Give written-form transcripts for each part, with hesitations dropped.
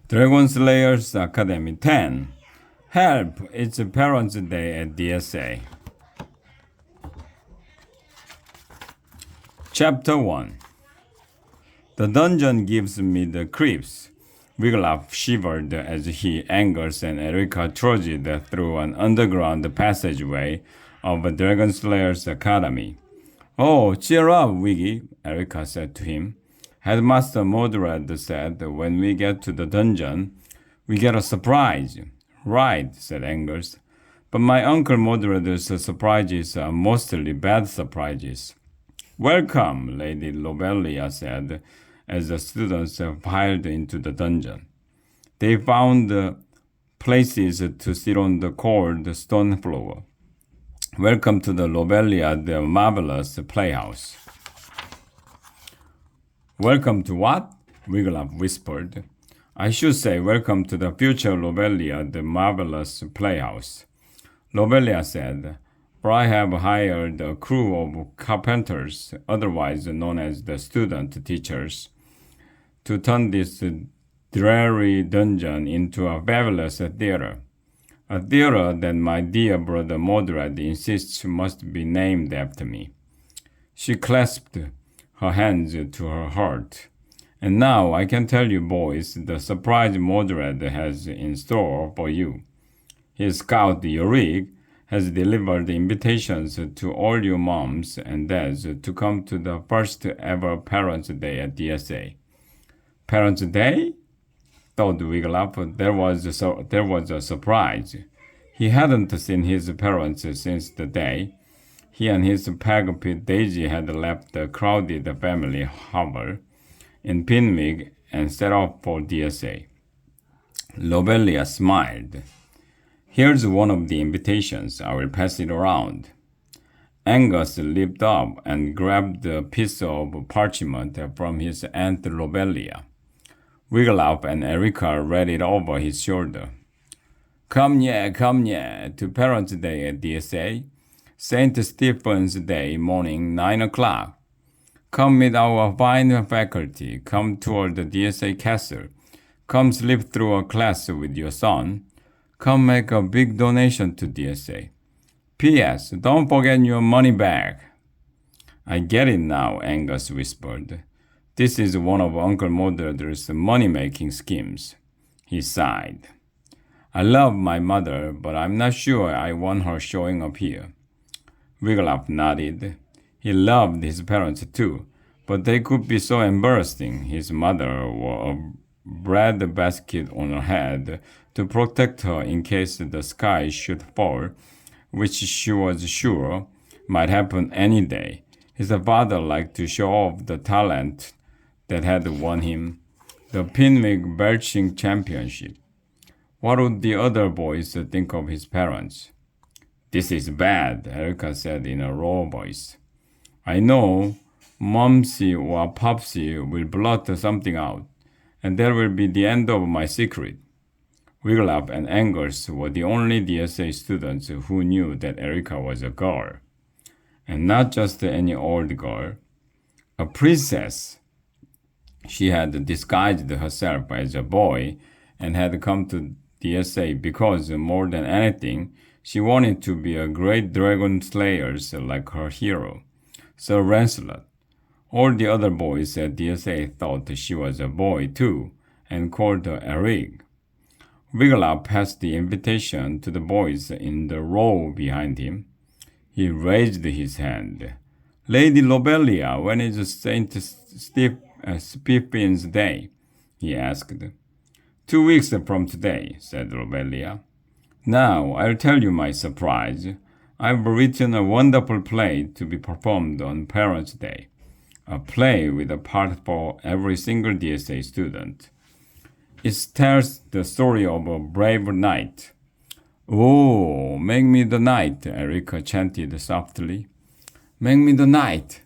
Dragon Slayers Academy 10. Help! It's Parents' Day at DSA. Chapter 1. The dungeon gives me the creeps. Wiglaf shivered as he, Angus, and Erica trudged through an underground passageway of Dragon Slayers Academy. Oh, cheer up, Wiggy, Erica said to him. Headmaster Mordred said when we get to the dungeon, we get a surprise. Right, said Angus. But my Uncle Mordred's surprises are mostly bad surprises. Welcome, Lady Lobelia said, as the students piled into the dungeon. They found places to sit on the cold stone floor. Welcome to the Lobelia, the marvelous playhouse. Welcome to what? Wiglaf whispered. I should say welcome to the future Lobelia, the marvelous playhouse. Lobelia said, for I have hired a crew of carpenters, otherwise known as the student teachers, to turn this dreary dungeon into a fabulous theater. A theater that my dear brother Mordred insists must be named after me. She clasped her hands to her heart. And now I can tell you boys the surprise Mordred has in store for you. His scout Yorick has delivered invitations to all you moms and dads to come to the first ever Parents' Day at DSA. Parents' Day? Thought Wiglaf. There was a surprise. He hadn't seen his parents since the day he and his peg Pete Daisy had left the crowded family hovel in Pinwig and set off for DSA. Lobelia smiled. Here's one of the invitations. I will pass it around. Angus leaped up and grabbed a piece of parchment from his Aunt Lobelia. Wiglaf and Erica read it over his shoulder. Come ye, to Parents' Day at DSA. St. Stephen's Day morning, 9 o'clock. Come meet our fine faculty. Come tour the DSA castle. Come sleep through a class with your son. Come make a big donation to DSA. P.S. Don't forget your money bag. I get it now, Angus whispered. This is one of Uncle Mordred's money-making schemes. He sighed. I love my mother, but I'm not sure I want her showing up here. Wiglaf nodded. He loved his parents too, but they could be so embarrassing. His mother wore a bread basket on her head to protect her in case the sky should fall, which she was sure might happen any day. His father liked to show off the talent that had won him the Pinwig Belching Championship. What would the other boys think of his parents? This is bad, Erica said in a low voice. I know Momsy or Popsy will blurt something out, and that will be the end of my secret. Wiglaf and Angus were the only DSA students who knew that Erica was a girl. And not just any old girl, a princess. She had disguised herself as a boy and had come to DSA because, more than anything, she wanted to be a great dragon slayer like her hero, Sir Lancelot. All the other boys at DSA thought she was a boy too and called her Eric. Wiglaf passed the invitation to the boys in the row behind him. He raised his hand. Lady Lobelia, when is St. Stephen's Day? He asked. 2 weeks from today, said Lobelia. Now, I'll tell you my surprise. I've written a wonderful play to be performed on Parents' Day. A play with a part for every single DSA student. It tells the story of a brave knight. Oh, make me the knight, Erica chanted softly. Make me the knight.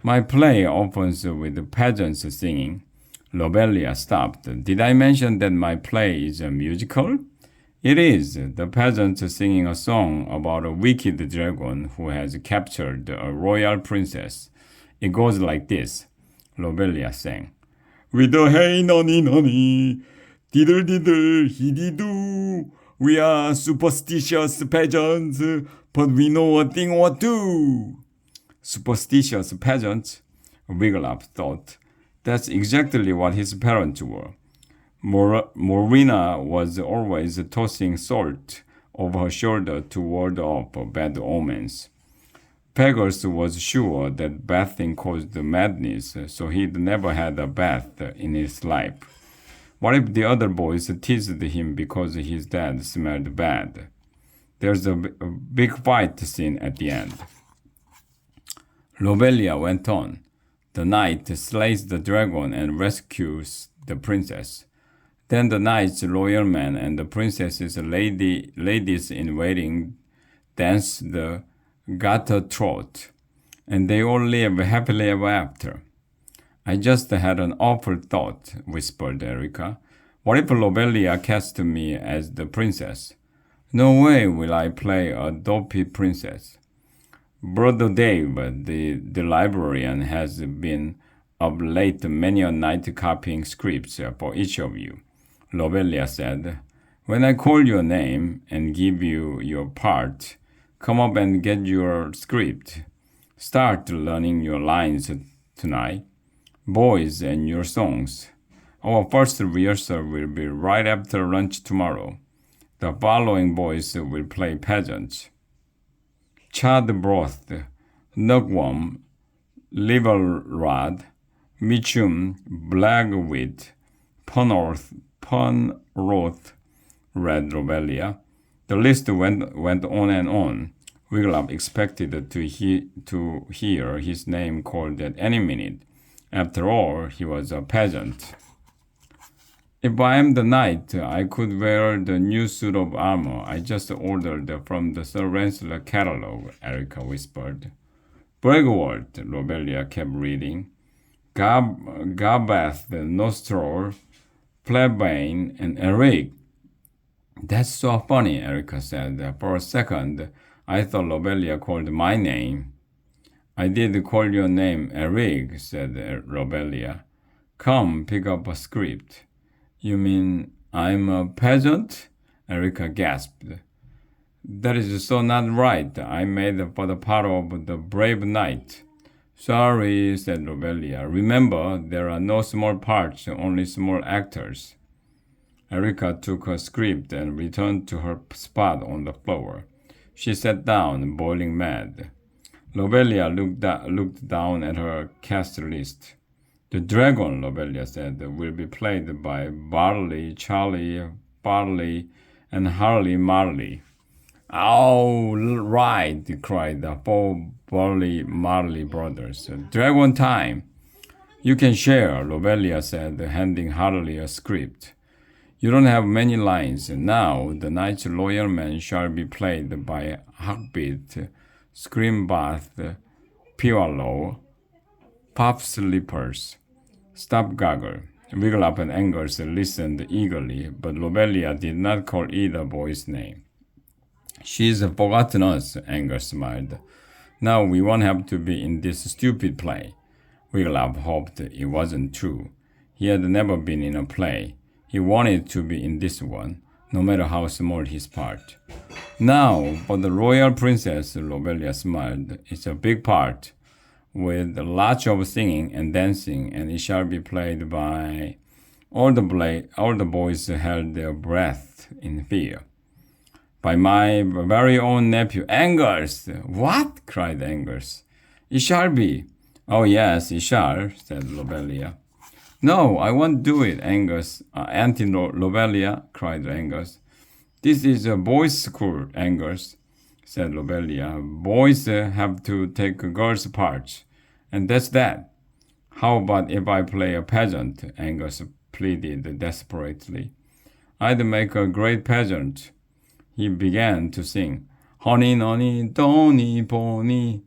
My play opens with peasants singing. Lobelia stopped. Did I mention that my play is a musical? It is. The peasants singing a song about a wicked dragon who has captured a royal princess. It goes like this. Lobelia sang. With a hey nonny nonny, Diddle diddle, he-dee-doo. We are superstitious peasants, but we know a thing or two. Superstitious peasants, Wiglaf thought. That's exactly what his parents were. Morina was always tossing salt over her shoulder to ward off bad omens. Pegasus was sure that bathing caused madness, so he'd never had a bath in his life. What if the other boys teased him because his dad smelled bad? There's a big fight scene at the end. Lobelia went on. The knight slays the dragon and rescues the princess. Then the knight's loyal men and the princess's ladies in waiting dance the Gata trot, and they all live happily ever after. I just had an awful thought, whispered Erica. What if Lobelia cast me as the princess? No way will I play a dopey princess. Brother Dave, the librarian, has been of late many a night copying scripts for each of you, Lobelia said. When I call your name and give you your part, come up and get your script. Start learning your lines tonight. Boys, and your songs. Our first rehearsal will be right after lunch tomorrow. The following boys will play peasants. Chad broth, nugworm, liver rod, michum, blackweed, punroth, read Lobelia. The list went on and on. Wiglaf expected to hear his name called at any minute. After all, he was a peasant. If I am the knight, I could wear the new suit of armor I just ordered from the Sir Lancelot catalog, Erica whispered. Bregwort, Lobelia kept reading. Garbath, Nostror, Plebane, and Eric. That's so funny, Erica said. For a second, I thought Lobelia called my name. I did call your name Eric, said Lobelia. Come, pick up a script. You mean I'm a peasant? Erica gasped. That is so not right. I made for the part of the brave knight. Sorry, said Lobelia. Remember, there are no small parts, only small actors. Erica took her script and returned to her spot on the floor. She sat down, boiling mad. Lobelia looked down at her cast list. The dragon, Lobelia said, will be played by Barley, Charlie, Barley, and Harley Marley. Oh, right, cried the four Barley Marley brothers. Dragon time! You can share, Lobelia said, handing Harley a script. You don't have many lines. Now, the knight's loyal men shall be played by Hockbeat, Screambath, Piwalo, Pop Slippers, Stopgoggle. Wiglaf and Angus listened eagerly, but Lobelia did not call either boy's name. She's forgotten us, Angus smiled. Now we won't have to be in this stupid play. Wiglaf hoped it wasn't true. He had never been in a play. He wanted to be in this one, no matter how small his part. Now, for the royal princess, Lobelia smiled. It's a big part, with lots of singing and dancing, and it shall be played by... All the boys held their breath in fear. By my very own nephew, Angus! What? Cried Angus. It shall be. Oh yes, it shall, said Lobelia. No, I won't do it, Angus. Auntie Lobelia, cried Angus. This is a boys' school, Angus, said Lobelia. Boys have to take girls' parts, and that's that. How about if I play a peasant? Angus pleaded desperately. I'd make a great peasant. He began to sing. Honey, nonny, donny, pony.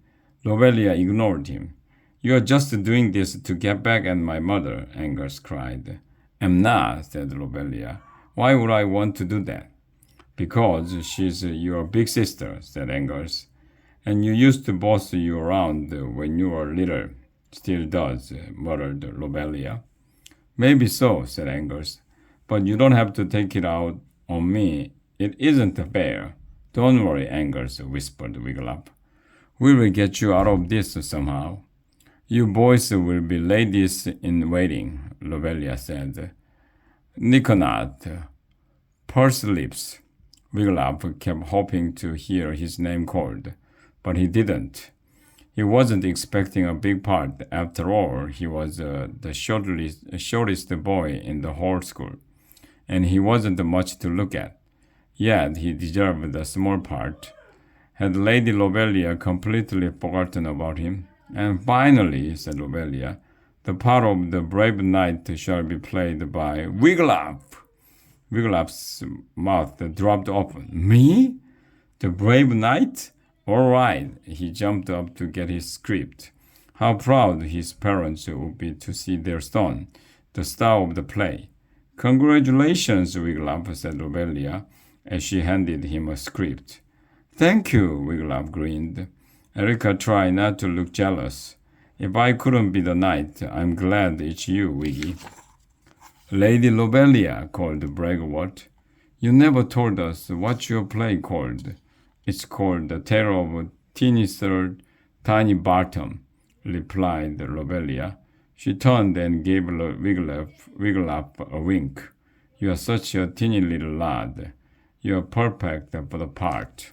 Lobelia ignored him. You're just doing this to get back at my mother, Angus cried. I'm not, said Lobelia. Why would I want to do that? Because she's your big sister, said Angus. And you used to boss you around when you were little. Still does, muttered Lobelia. Maybe so, said Angus. But you don't have to take it out on me. It isn't fair. Don't worry, Angers whispered Wigglytuff. We will get you out of this somehow. You boys will be ladies in waiting, Lobelia said. Niconat, pursed lips. Wigglytuff kept hoping to hear his name called, but he didn't. He wasn't expecting a big part. After all, he was the shortest boy in the whole school, and he wasn't much to look at. Yet he deserved a small part. Had Lady Lobelia completely forgotten about him? And finally, said Lobelia, the part of the brave knight shall be played by Wigglytuff. Wigglytuff's mouth dropped open. Me? The brave knight? All right. He jumped up to get his script. How proud his parents would be to see their son, the star of the play. Congratulations, Wigglytuff, said Lobelia, as she handed him a script. Thank you, Wigglytuff grinned. Erica tried not to look jealous. If I couldn't be the knight, I'm glad it's you, Wiggy. Lady Lobelia, called Bragwort. You never told us what your play called. It's called The Tale of Teeny Third, Tiny Bottom, replied Lobelia. She turned and gave Wigglytuff a wink. You are such a teeny little lad. You are perfect for the part.